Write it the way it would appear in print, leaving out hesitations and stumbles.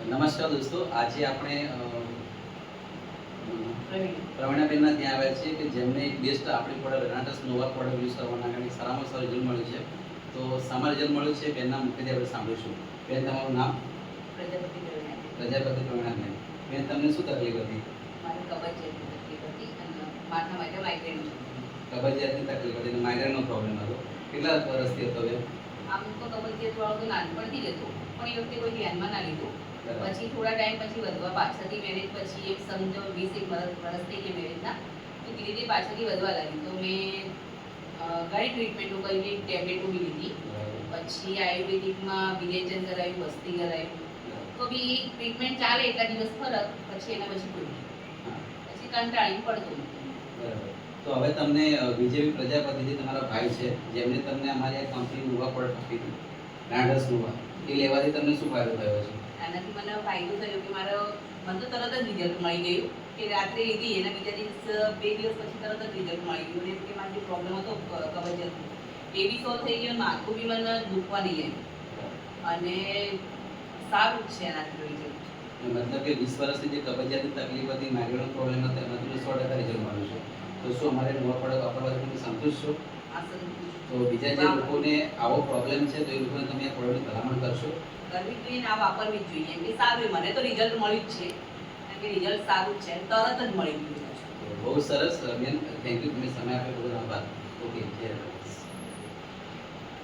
નમસ્કાર દોસ્તો, આજે આપણે પ્રવીણાબેનના ત્યાં આવ્યા છીએ કે જેમને એક બેસ્ટ આપણી પ્રોડક્ટ રેનાટસ નોવા પ્રોડક્ટ યુઝ કરવાના કારણે સારામાં સારું રિઝલ્ટ મળ્યું છે. તો સામાન્ય રિઝલ્ટ મળ્યું છે બેનના મુખ્યત્વે આપણે સાંભળીશું. બેન, તમારું નામ? પ્રજાપતિ પ્રવીણાબેન. બેન, તમને શું તકલીફ હતી? કબજિયાતની તકલીફ હતી અને માઇગ્રેનનો પ્રોબ્લેમ હતો. કેટલા વર્ષથી હતો બેન? આમ તો કબજિયાત વાળો તો નાનપણથી જ હતો, પણ એ વખતે કોઈ ધ્યાનમાં ના લીધું. પછી થોડા ટાઈમ પછી વધવા પાછળથી મેરેજ પછી એક સમજો 20 વર્ષ થઈ ગયા મેરેજના, તો ધીરે ધીરે પાછળથી વધવા લાગી. તો મેં ઘણી ટ્રીટમેન્ટો કરી, ટેબ્લેટો બી લીધી. પછી આયુર્વેદિકમાં વિરેચન કરાવ્યું, વસ્તી કરાવ્યું, તો બી એક ટ્રીટમેન્ટ ચાલે એટલા દિવસ ફરક, પછી એના પછી કોઈ પછી કંટાળી પડતું. બરાબર. તો હવે તમને બીજેપી પ્રજાપતિ જે તમારા ભાઈ છે જેમને તમને અમારી આ કંપની નોવા પ્રોડક્ટ આપી હતી, રેનાટસ નોવા, એ લેવાથી તમને શું ફાયદો થયો છે? આનાથી મને ફાયદો થયો કે મને તો તરત જ રિઝલ્ટ મળી ગયું કે રાત્રે લીધી એના બીજા દિવસ 2 દિવસ પછી તરત જ રિઝલ્ટ મળી ગયું. અને કે મારો જે પ્રોબ્લેમ હતો કબજિયાતનો એ બી સોલ્વ થઈ ગયો, માથું બી મને દુખવા નહીં આવ્યું અને સારું જ છે એનાથી રિઝલ્ટ. મતલબ કે 20 વર્ષની જે કબજિયાતની તકલીફ હતી, માઇગ્રેનનો પ્રોબ્લેમ હતો, એમાંથી 100% રિઝલ્ટ મળ્યું છે. તો શું અમારે નવા પ્રોડક્ટ વાપરવાથી તમે સંતુષ્ટ છો? તો બીજા જે લોકોને આવો પ્રોબ્લેમ છે તો એ લોકોને તમે આ પ્રોડક્ટની ભલામણ કરશો? કરવી જોઈએ ને આ વાપરવી જ જોઈએ. એમ કે સારું, મને તો રિઝલ્ટ મળ્યું જ છે, એમ કે રિઝલ્ટ સારું જ છે, તરત જ મળી ગયું છે. બહુ સરસ બેન, થેન્ક યુ, તમે સમય આપ્યો, બહુ આભાર. ઓકે, જય